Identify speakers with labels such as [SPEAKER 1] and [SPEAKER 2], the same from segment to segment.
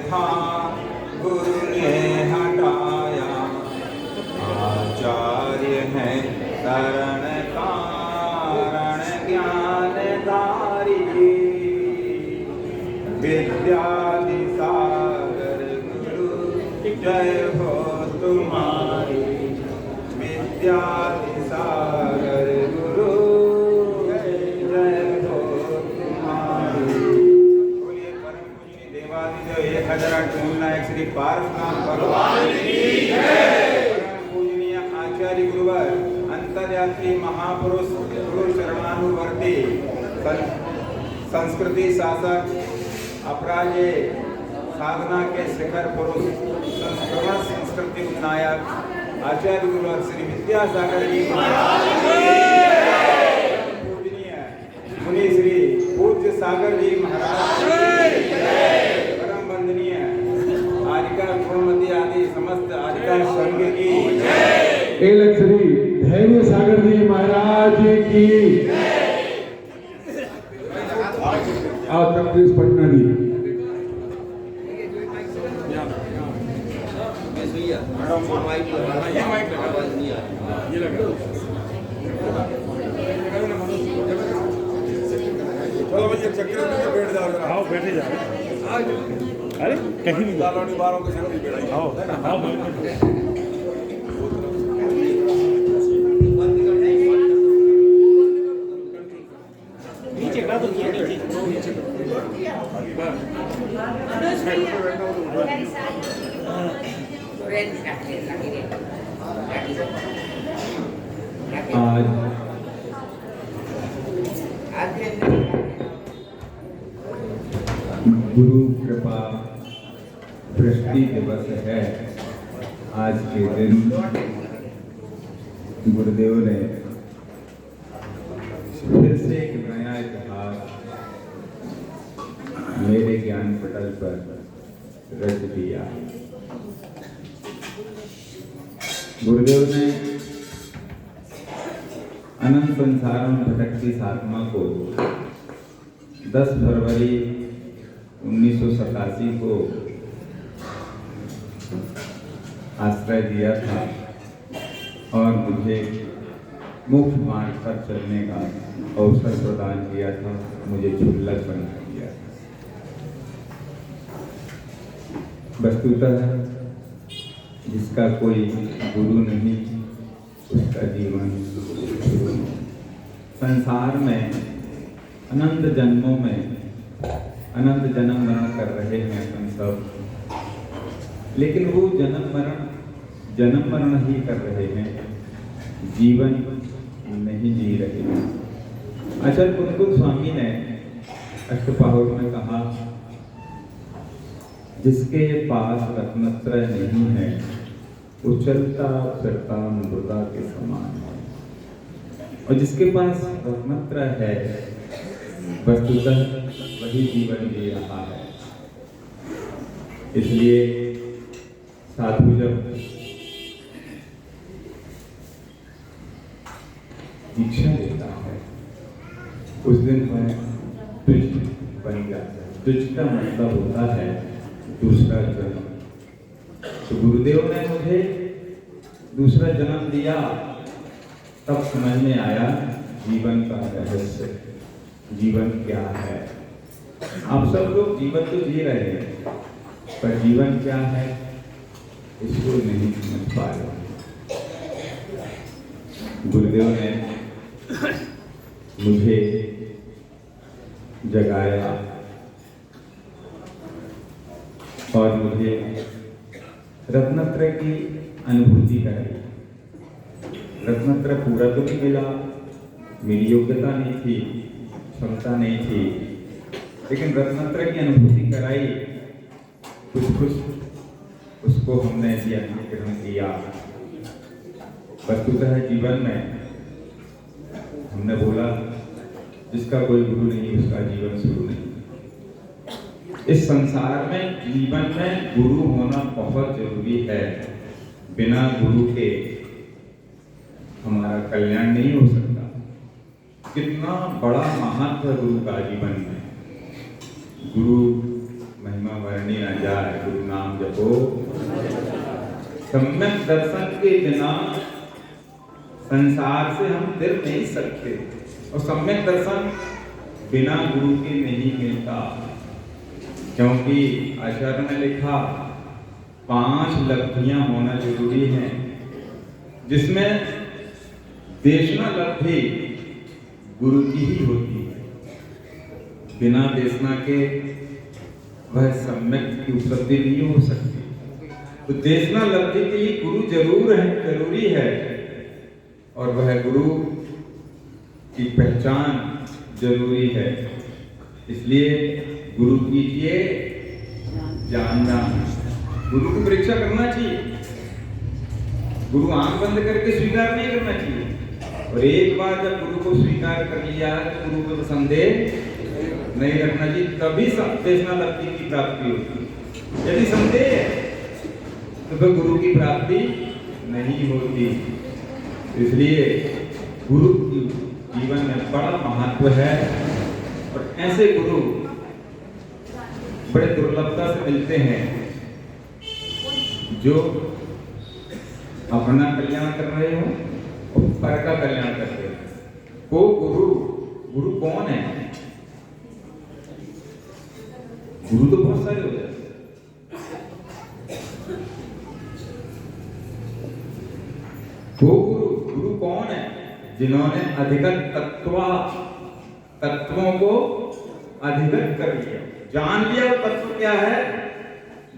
[SPEAKER 1] था गुरु ने हटाया, आचार्य है शरण कारण ज्ञानधारी, विद्यादि सागर गुरु जय हो तुम्हारी, विद्यादि सागर गुरु जय हो तुम्हारी। बोलिए परम पूजनीय देवादिदेव 1008 मूलनायक श्री पारसनाथ भगवान की जय। परम पूजनीय आचार्य गुरुवर अंतर्यात्री महापुरुष गुरु शरणानुवर्ती संस्कृति शासक अपराजे साधना के शिखर पुरुष संस्कृत संस्कृति नायक आचार्य गुरुवर श्री विद्यासागर जी महाराज पूजनीय मुनि श्री पूज्य सागर जी महाराज परम वंदनीय आजिका गुरुमती आदि समस्त आजिका संघ की
[SPEAKER 2] एक श्री धैर्य सागर जी महाराज की और तकलीफ पटना जी।
[SPEAKER 3] चलो भैया चक्कर में बैठ जाओ, आओ बैठे जाओ। अरे कहीं नहीं दालोनी बारों के संग बैठाई, आओ आओ नीचे का तो नीचे
[SPEAKER 1] गुरु कृपा दृष्टि दिवस है। आज के दिन गुरुदेव ने फिर से एक नया इतिहास मेरे ज्ञान पटल पर रच दिया। गुरुदेव ने अनंत संसार में भटकती इस आत्मा को 10 फरवरी 1987 को आश्रय दिया था और मुझे मुख्य मार्ग पर चलने का अवसर प्रदान किया था, मुझे क्षुल्लक बना दिया था। वस्तुतः जिसका कोई गुरु नहीं उसका जीवन शुरू नहीं। संसार में अनंत जन्मों में अनंत जन्म मरण कर रहे हैं हम सब, लेकिन वो जन्म मरण ही कर रहे हैं, जीवन नहीं जी रहे हैं। आचार्य कुंकुम स्वामी ने अष्टपाहुर में कहा, जिसके पास रत्नत्रय नहीं है वो चलता फिरता मृदा के समान है, और जिसके पास रत्नत्रय है वस्तुतः वही जीवन जी रहा है। इसलिए साधु जब दीक्षा लेता है उस दिन वह तुझ बन जाता है। तुझ का मतलब होता है दूसरा जन्म। तो गुरुदेव ने मुझे दूसरा जन्म दिया, तब समझ में आया जीवन का रहस्य, जीवन क्या है। आप सब लोग जीवन तो जी रहे हैं, पर जीवन क्या है इसको नहीं समझ पा रहे। गुरुदेव ने मुझे जगाया और मुझे रत्नत्रय की अनुभूति कराई। रत्नत्रय पूरा तो नहीं मिला, मेरी योग्यता नहीं थी, क्षमता नहीं थी, लेकिन रत्नत्रय की अनुभूति कराई। कुछ उसको हमने ग्रहण किया। वस्तुतः जीवन में हमने बोला जिसका कोई गुरु नहीं उसका जीवन शुरू नहीं। इस संसार में जीवन में गुरु होना बहुत जरूरी है। बिना गुरु के हमारा कल्याण नहीं हो सकता। कितना बड़ा महत्व गुरु का जीवन में। गुरु महिमा वर्णी न जाए, गुरु नाम जपो। सम्यक दर्शन के बिना संसार से हम तिर नहीं सकते, और सम्यक दर्शन बिना गुरु के नहीं मिलता, क्योंकि आचार्य ने लिखा 5 लब्धियां होना जरूरी है, जिसमें देशना लब्धि गुरु की ही होती है। बिना देशना के वह सम्यक की उपलब्धि नहीं हो सकती। तो देशना लब्धि के लिए गुरु जरूरी है, और वह गुरु की पहचान जरूरी है। इसलिए गुरु कीजिए जानना, गुरु की परीक्षा करना चाहिए। गुरु आंख बंद करके स्वीकार नहीं करना चाहिए, और एक बार जब गुरु को स्वीकार कर लिया है तो गुरु को संदेह नहीं रखना चाहिए, तभी देशना लब्धि की प्राप्ति होती। यदि संदेह है तो फिर गुरु की प्राप्ति नहीं होती। इसलिए गुरु की जीवन में बड़ा महत्व है, और ऐसे गुरु बड़े दुर्लभता से मिलते हैं जो अपना कल्याण कर रहे हो और पर का कल्याण कर रहे हो। वो गुरु कौन है? गुरु तो बहुत सारे हो जाते हैं। वो गुरु कौन है? जिन्होंने अधिगत तत्वों को अधिगत कर लिया, जान लिया वो तत्व क्या है,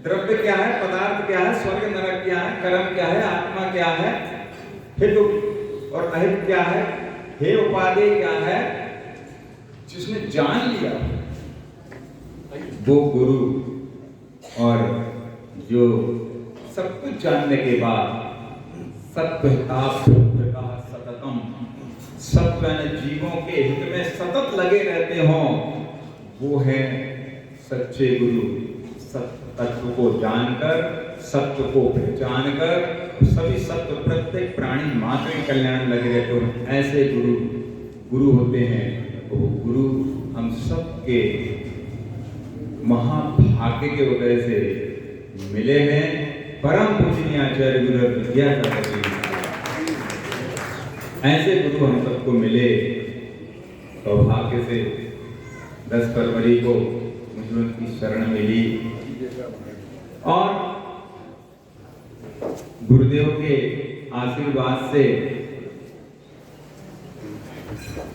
[SPEAKER 1] द्रव्य क्या है, पदार्थ क्या है, स्वर्ग नरक क्या है, कर्म क्या है, आत्मा क्या है, हित और अहित क्या है, हे उपादेय क्या है, जिसने जान लिया वो गुरु। और जो सब कुछ जानने के बाद सततम, सत्व जीवों के हित में सतत लगे रहते हो, वो है सच्चे गुरु। तत्व को जानकर, सत्य को पहचानकर, सभी सत्य प्रत्येक प्राणी मात्र के कल्याण लगे रहते हो, ऐसे गुरु होते हैं। वो गुरु हम सबके महाभाग्य के वजह से मिले हैं। परम पूजनीय आचार्य गुरु विद्या करते, ऐसे गुरु हम सबको मिले। सौभाग्य से 10 फरवरी को मुझे उनकी शरण मिली, और गुरुदेव के आशीर्वाद से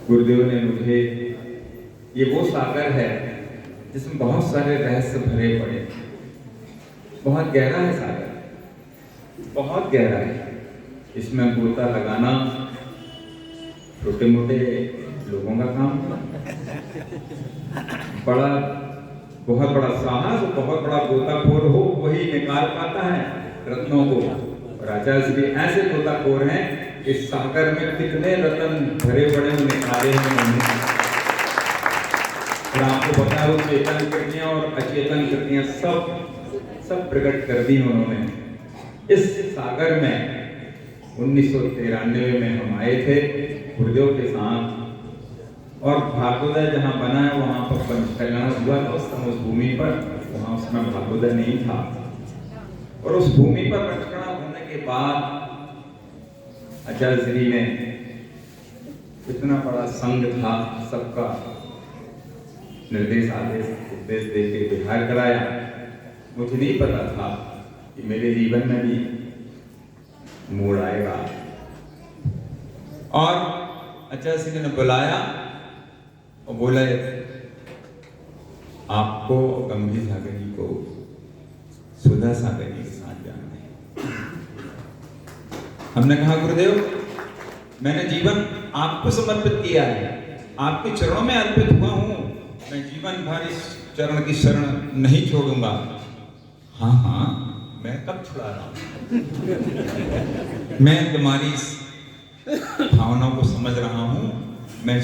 [SPEAKER 1] गुरुदेव ने मुझे, ये वो सागर है जिसमें बहुत सारे रहस्य भरे पड़े, बहुत गहरा है सागर, बहुत गहरा है। इसमें गोता लगाना छोटे मोटे लोगों का काम, बहुत बड़ा साहस, बहुत बड़ा गोताखोर हो वही निकाल पाता है रत्नों को। और आचार्य श्री ऐसे गोताखोर हैं, इस सागर में कितने रत्न भरे पड़े निकाले हैं उन्होंने। और आपको पता है वो चेतन कृतियां और अचेतन कृतियां सब प्रकट कर दी उन्होंने। इस सागर में 1993 में हम आए थे गुरुदेव के साथ, और भागवत जहाँ बना है वहाँ पर पंचकल्याण हुआ था उस समय, उस भूमि पर। वहाँ उस समय भागवत नहीं था, और उस भूमि पर पंचकल्याण होने के बाद आचार्य श्री ने इतना बड़ा संघ था, सबका निर्देश आदेश उपदेश दे के विहार कराया। मुझे नहीं पता था कि मेरे जीवन में भी मोड़ आएगा। और आचार्य श्री ने बुलाया और बोला आपको गंभीर सागर जी को सुधा सागर जी के साथ जाना है। हमने कहा गुरुदेव मैंने जीवन आपको समर्पित किया है, आपके चरणों में अर्पित हुआ हूँ, मैं जीवन भर इस चरण की शरण नहीं छोड़ूंगा। हाँ मैं कब छुड़ा रहा हूँ, मैं तुम्हारी भावनाओं को समझ रहा हूँ, मैं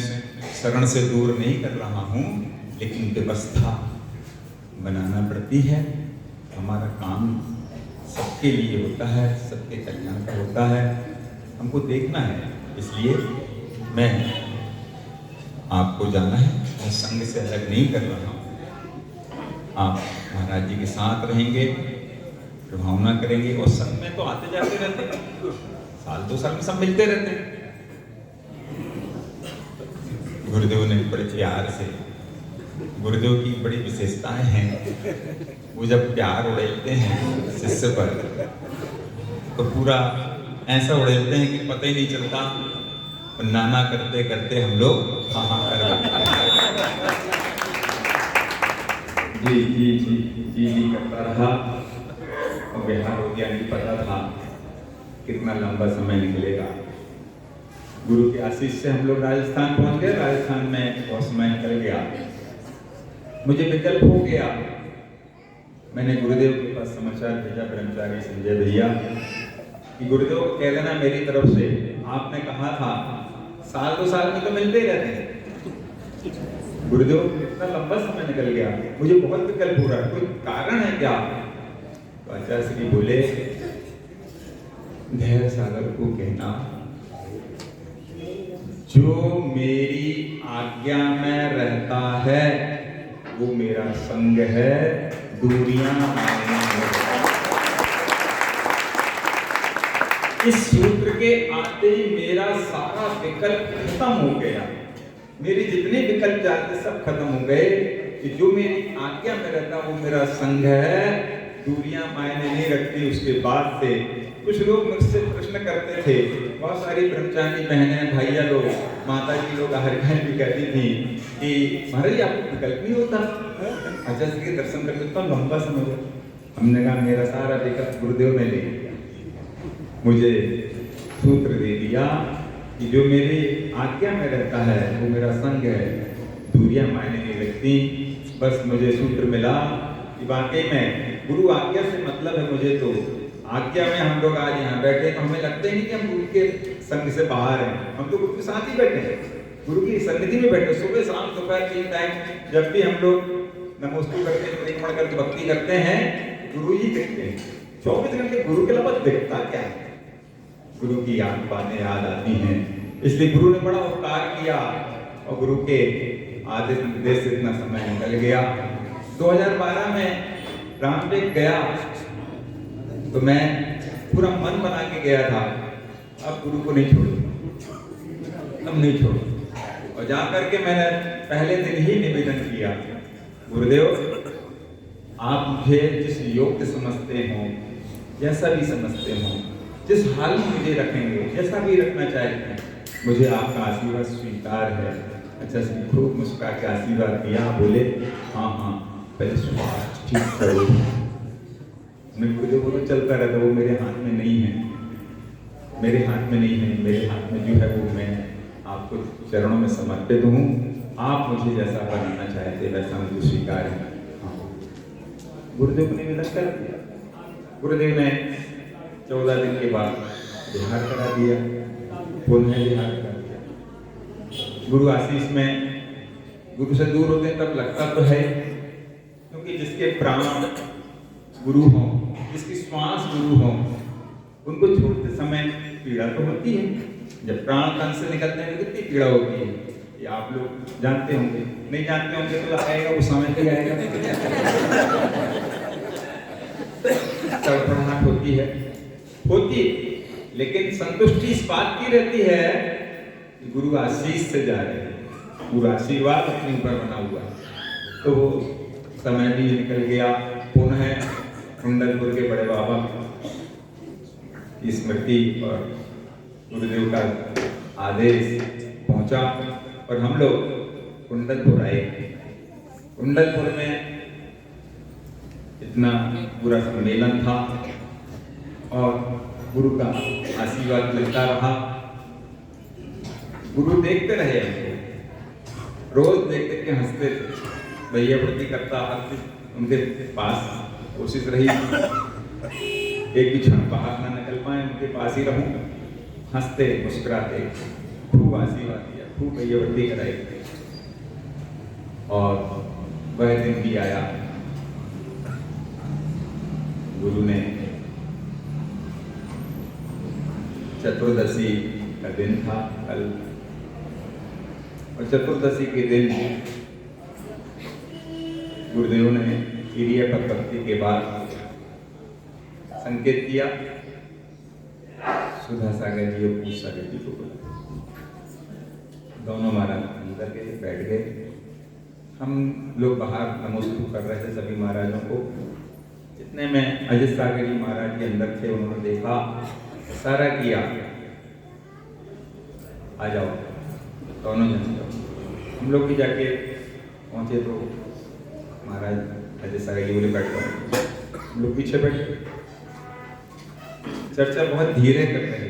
[SPEAKER 1] शरण से दूर नहीं कर रहा हूँ, लेकिन व्यवस्था बनाना पड़ती है। हमारा काम सबके लिए होता है, सबके कल्याण का होता है, हमको देखना है। इसलिए मैं आपको जाना है, मैं संघ से अलग नहीं कर रहा हूँ।
[SPEAKER 4] आप महाराज जी के साथ रहेंगे, प्रभावना करेंगे। और संग में तो आते जाते रहते हैं, साल 2 साल में सब मिलते रहते हैं। गुरुदेव ने बड़े प्यार से, गुरुदेव की बड़ी विशेषताएं हैं, वो जब प्यार उड़ेलते हैं शिष्य पर तो पूरा ऐसा उड़ेलते हैं कि पता ही नहीं चलता। नाना करते करते हम लोग हाँ कर
[SPEAKER 1] जी जी जी जी जी करता रहा और बिहार हो गया, नहीं पता था कितना लंबा समय निकलेगा। गुरु के आशीष से हम लोग राजस्थान पहुंच गए। राजस्थान में बहुत समय निकल गया, मुझे विकल्प हो गया। मैंने गुरुदेव के पास समाचार भेजा, ब्रह्मचारी संजय भैया, कि गुरुदेव को कह देना मेरी तरफ से, आपने कहा था साल 2 साल में तो मिलते ही रहते हैं। गुरुदेव इतना लंबा समय निकल गया, मुझे बहुत विकल्प हो रहा है, कोई कारण है क्या? तो आचार्य श्री बोले, धैर्य सागर को कहना जो मेरी आज्ञा में रहता है वो मेरा संग है, दूरियां मायने नहीं। इस सूत्र के आते ही मेरा सारा विकल्प खत्म हो गया, मेरे जितने विकल्प जाते सब खत्म हो गए कि जो मेरी आज्ञा में रहता वो मेरा संग है, दूरियां मायने नहीं रखती। उसके बाद से कुछ लोग मुझसे प्रश्न करते थे, बहुत सारी ब्रह्मचारी बहनें, भैया लोग, माता जी लोग हर घर भी कहती थी कि महाराज आपको विकल्प नहीं होता, आचार्य जी के दर्शन करके इतना लंबा समय हो। हमने कहा मेरा सारा विकल्प गुरुदेव ने ले लिया, मुझे सूत्र दे दिया कि जो मेरी आज्ञा में रहता है वो मेरा संग है, दूरियां मायने नहीं रखती। बस मुझे सूत्र मिला कि वाकई में गुरु आज्ञा से मतलब है। मुझे तो आज्ञा में हम लोग आज यहाँ बैठे तो हमें लगता ही नहीं कि हम गुरु के संग से बाहर हैं, हम तो गुरु के साथ ही बैठे हैं, गुरु की सन्निधि में बैठे। सुबह शाम दोपहर 3 टाइम जब भी हम लोग नमोस्तु करते हैं, परिक्रमा करके भक्ति करते हैं, गुरु ही दिखते हैं 24 घंटे। गुरु के अलावा दिखता क्या है? गुरु की बातें याद आती हैं, इसलिए गुरु ने बड़ा उपकार किया और गुरु के आदेश निर्देश से इतना समय निकल गया। 2012 में रामटेक गया तो मैं पूरा मन बना के गया था, अब गुरु को नहीं छोड़ूंगा, अब नहीं छोड़ूंगा। और जा करके मैंने पहले दिन ही निवेदन किया, गुरुदेव आप मुझे जिस योग्य समझते हो, जैसा भी समझते हो, जिस हाल में मुझे रखेंगे, जैसा भी रखना चाहते हैं, मुझे आपका आशीर्वाद स्वीकार है। अच्छा से खूब मुस्कुरा के आशीर्वाद दिया, बोले हाँ हाँ पहले स्वास्थ्य ठीक करो। मैं गुरुदेव को चलता रहता, वो मेरे हाथ में नहीं है, मेरे हाथ में नहीं है, मेरे हाथ में जो है वो मैं आपको चरणों में समर्पित हूँ। आप मुझे जैसा बनाना चाहते वैसा मुझे स्वीकार है। हाँ। गुरुदेव को निवेदन कर दिया, गुरुदेव ने 14 दिन के बाद बिहार करा दिया, पुनः बिहार करा दिया। गुरु आशीष में गुरु से दूर होते तब लगता तो है, क्योंकि जिसके प्राण गुरु हों, जिसकी श्वास गुरु हों, उनको छोड़ते समय पीड़ा तो होती है। जब प्राण तन से निकलते हैं तो कितनी पीड़ा होती है, ये आप लोग जानते होंगे, नहीं जानते होंगे तो आएगा वो समय भी आएगा। तड़पड़ाहट होती है, लेकिन संतुष्टि इस बात की रहती है कि गुरु आशीष से जा रहे हैं, गुरु आशीर्वाद अपने ऊपर बना हुआ। तो वो समय भी निकल गया। पुनः कुंडलपुर के बड़े बाबा की स्मृति और गुरुदेव का आदेश पहुंचा और हम लोग कुंडलपुर आए। कुंडलपुर में इतना पूरा सम्मेलन था और गुरु का आशीर्वाद मिलता रहा। गुरु देखते रहे हमको, रोज देख के हंसते थे। भैया वृद्धि करता उनके पास कोशिश रही, एक भी क्षण बाहर ना निकल पाए, उनके पास ही रहूं, हंसते मुस्कुराते, खूब आशीर्वाद दिया, खूब भैया वृद्धि कराई। और वह दिन भी आया, गुरु ने चतुर्दशी का दिन था कल, और चतुर्दशी के दिन गुरुदेव ने ईरिया पर भक्ति के बाद संकेत किया। सुधा सागर जी और पूज सागर जी को बोला। दोनों महाराज अंदर गए, बैठ गए। हम लोग बाहर नमोस्तु कर रहे थे सभी महाराजों को। इतने में अजित सागर जी महाराज के अंदर थे, उन्होंने देखा, इशारा किया, आ जाओ दोनों जन। हम लोग भी जाके पहुंचे तो महाराज अजित सागर जी बोले बैठ जाओ। हम लोग पीछे बैठे, चर्चा बहुत धीरे कर रहे थे।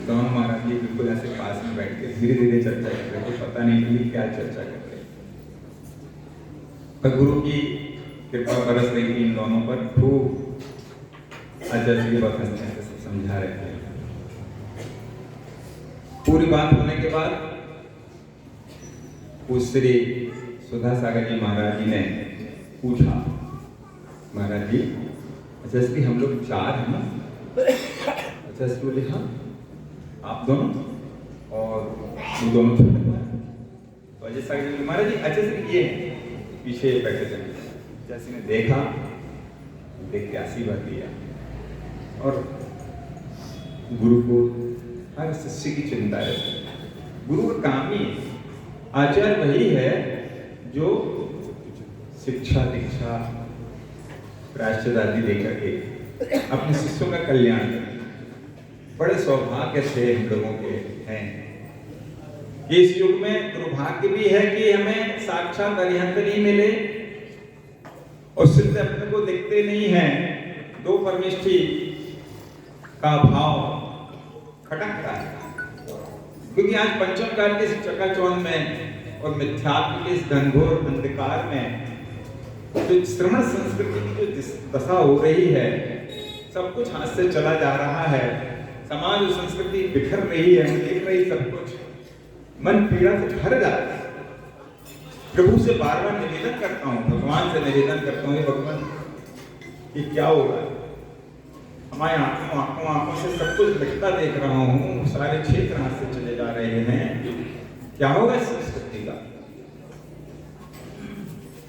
[SPEAKER 1] दोनों महाराज जी बिल्कुल ऐसे पास में बैठ के धीरे धीरे चर्चा कर रहे थे, पता नहीं कि क्या चर्चा कर रहे। पर गुरु की कृपा बरस रही थी इन दोनों पर। खूब आचार्य जी बात सब समझा रहे थे। पूरी बात होने के बाद उस श्री सुधा सागर जी महाराज जी ने पूछा, महाराज जी अच्छा श्री हम लोग 4 हैं ना? अच्छा श्री बोले हाँ, आप दोनों और वो दोनों छोटे हैं। तो अजय सागर जी महाराज जी अच्छा श्री ये पीछे बैठे थे। जैसे ने देखा, देख के आशीर्वाद दिया और गुरु को हर शिष्य की चिंता है। गुरु का काम ही, आचार्य वही है जो शिक्षा दीक्षा प्रायश्चित आदि देकर के अपने शिष्यों का कल्याण करे। बड़े सौभाग्य से हम लोगों के हैं। इस युग में दुर्भाग्य भी है कि हमें साक्षात अरिहंत नहीं मिले और सिद्ध अपने को दिखते नहीं है। 2 परमेष्ठी का भाव खटकता है, क्योंकि आज पंचम काल के इस चकाचौंध में और मिथ्यात्व के इस घनघोर अंधकार में जो श्रवण संस्कृति की जो दशा हो रही है, सब कुछ हाथ से चला जा रहा है। समाज और संस्कृति बिखर रही है, देख रही सब कुछ, मन पीड़ा से भर जाता है। प्रभु से बार बार निवेदन करता हूँ, भगवान से निवेदन करता हूँ, भगवान ये क्या हो रहा है? हमारे आंखों से सब कुछ मिटता देख रहा हूँ, सारे क्षेत्र हाथ से चले जा रहे हैं, क्या होगा इस संस्कृति का?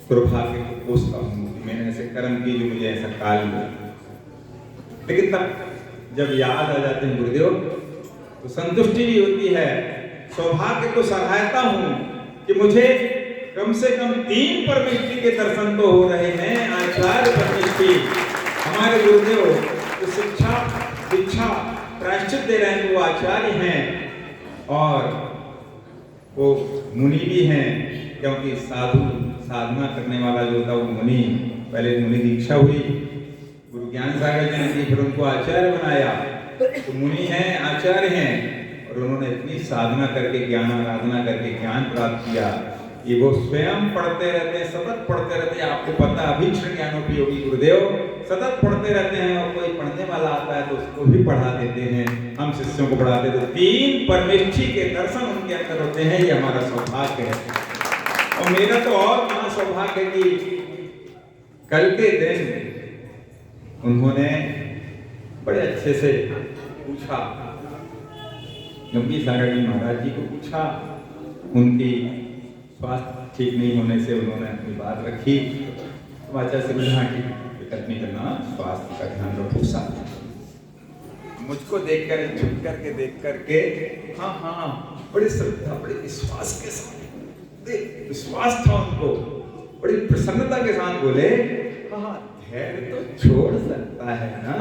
[SPEAKER 1] दुर्भाग्य को कोसता हूँ, मैंने ऐसे कर्म किए जो मुझे ऐसा काल हुआ। लेकिन तब जब याद आ जाते हैं गुरुदेव तो संतुष्टि भी होती है। सौभाग्य को सराहता हूँ कि मुझे कम से कम 3 परमेष्ठी के दर्शन तो हो रहे हैं। आचार्य परमेष्ठी हमारे गुरुदेव जो शिक्षा दीक्षा प्रायश्चित दे रहे हैं वो आचार्य हैं और वो मुनि भी हैं, क्योंकि साधु साधना करने वाला जो था वो मुनि, पहले मुनि दीक्षा हुई, गुरु ज्ञान सागर जी ने दी, फिर उनको आचार्य बनाया। तो मुनि हैं, आचार्य हैं और उन्होंने इतनी साधना करके ज्ञान आराधना करके ज्ञान प्राप्त किया कि वो स्वयं पढ़ते रहते हैं, सतत पढ़ते रहते हैं। आपको पता अभीक्षण ज्ञानोपयोगी गुरुदेव सतत पढ़ते रहते हैं और कोई पढ़ने वाला आता है तो उसको भी पढ़ा देते हैं, हम शिष्यों को पढ़ाते हैं। तो 3 परमेष्ठी के दर्शन उनके अंदर होते हैं, ये हमारा सौभाग्य है। और मेरा तो और बड़ा सौभाग्य है कि कल के दिन उन्होंने बड़े अच्छे से पूछा, गंभीर सागर जी महाराज जी को पूछा, उनकी स्वास्थ्य ठीक नहीं होने से उन्होंने अपनी बात रखी। तो आचार्य से बोला कि दिक्कत नहीं करना, स्वास्थ्य का ध्यान रखो। साथ मुझको देख कर झुक करके देख करके हाँ हाँ बड़ी श्रद्धा बड़े विश्वास के साथ, विश्वास था उनको, बड़ी प्रसन्नता के साथ बोले हाँ धैर्य तो छोड़ सकता है ना।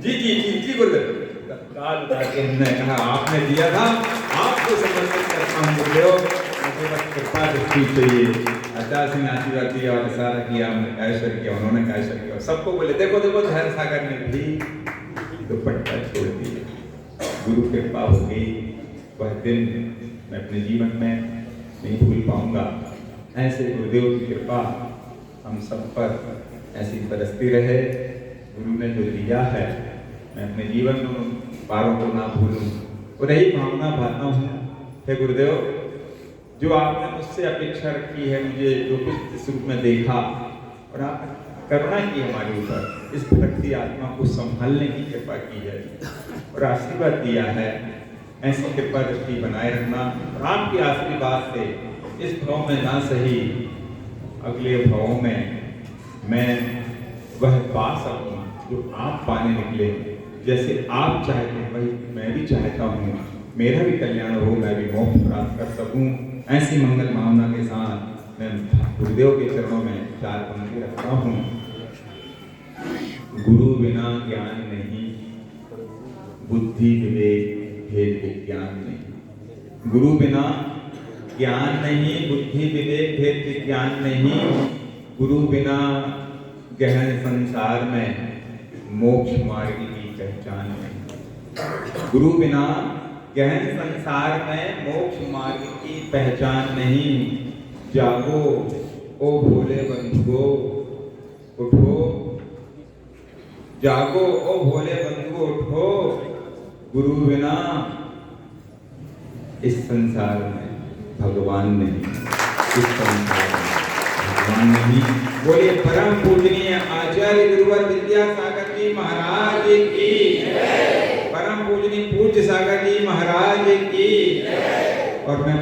[SPEAKER 1] जी जी जी जी गुरुदेव, तत्काल उठा के हमने कहा आपने दिया था, आपको समर्पित करता हूँ गुरुदेव, मुझे बस कृपा दृष्टि चाहिए। आचार्य सिंह ने आशीर्वाद दिया और इशारा किया, ऐश्वर्य किया, उन्होंने ऐश्वर्य किया, सबको बोले देखो देखो धैर्य सागर ने भी दुपट्टा छोड़ दिया। गुरु कृपा हो गई, वह दिन मैं अपने जीवन में नहीं भूल पाऊंगा। ऐसे गुरुदेव की कृपा हम सब पर ऐसी बरसती रहे। गुरु ने जो दिया है मैं अपने जीवन में उन पारों को ना भूलूं और यही भावना भाता हूँ। हे गुरुदेव, जो आपने मुझसे अपेक्षा रखी है, मुझे जो कुछ इस रूप में देखा और आपने करुणा की हमारे ऊपर, इस भटकती आत्मा को संभालने की कृपा की है और आशीर्वाद दिया है, ऐसी कृपा दृष्टि बनाए रखना और आपके आशीर्वाद से इस भाव में ना सही अगले भाव में मैं वह पा सकूं जो आप पाने निकले। जैसे आप चाहते हैं वही मैं भी चाहता हूँ, मेरा भी कल्याण हो, मैं भी मोक्ष प्राप्त कर सकूं। ऐसी मंगल भावना के साथ मैं गुरुदेव के चरणों में 4 पंक्ति रखता हूँ। गुरु बिना ज्ञान नहीं, बुद्धि विवेक भेद विज्ञान नहीं। गुरु बिना ज्ञान नहीं, बुद्धि विवेक भेद विज्ञान नहीं। गुरु बिना गहन संसार में मोक्ष मार्ग की पहचान नहीं। गुरु बिना गहन संसार में मोक्ष मार्ग की पहचान नहीं। जागो ओ भोले बंधुओ उठो, जागो ओ भोले बंधुओ उठो। गुरु बिना इस संसार में भगवान नहीं, इस संसार में भगवान नहीं। बोले परम पूजनीय आचार्य गुरुवर विद्यासागर जी महाराज की, परम पूजनीय पूज्य सागर जी महाराज की। और मैं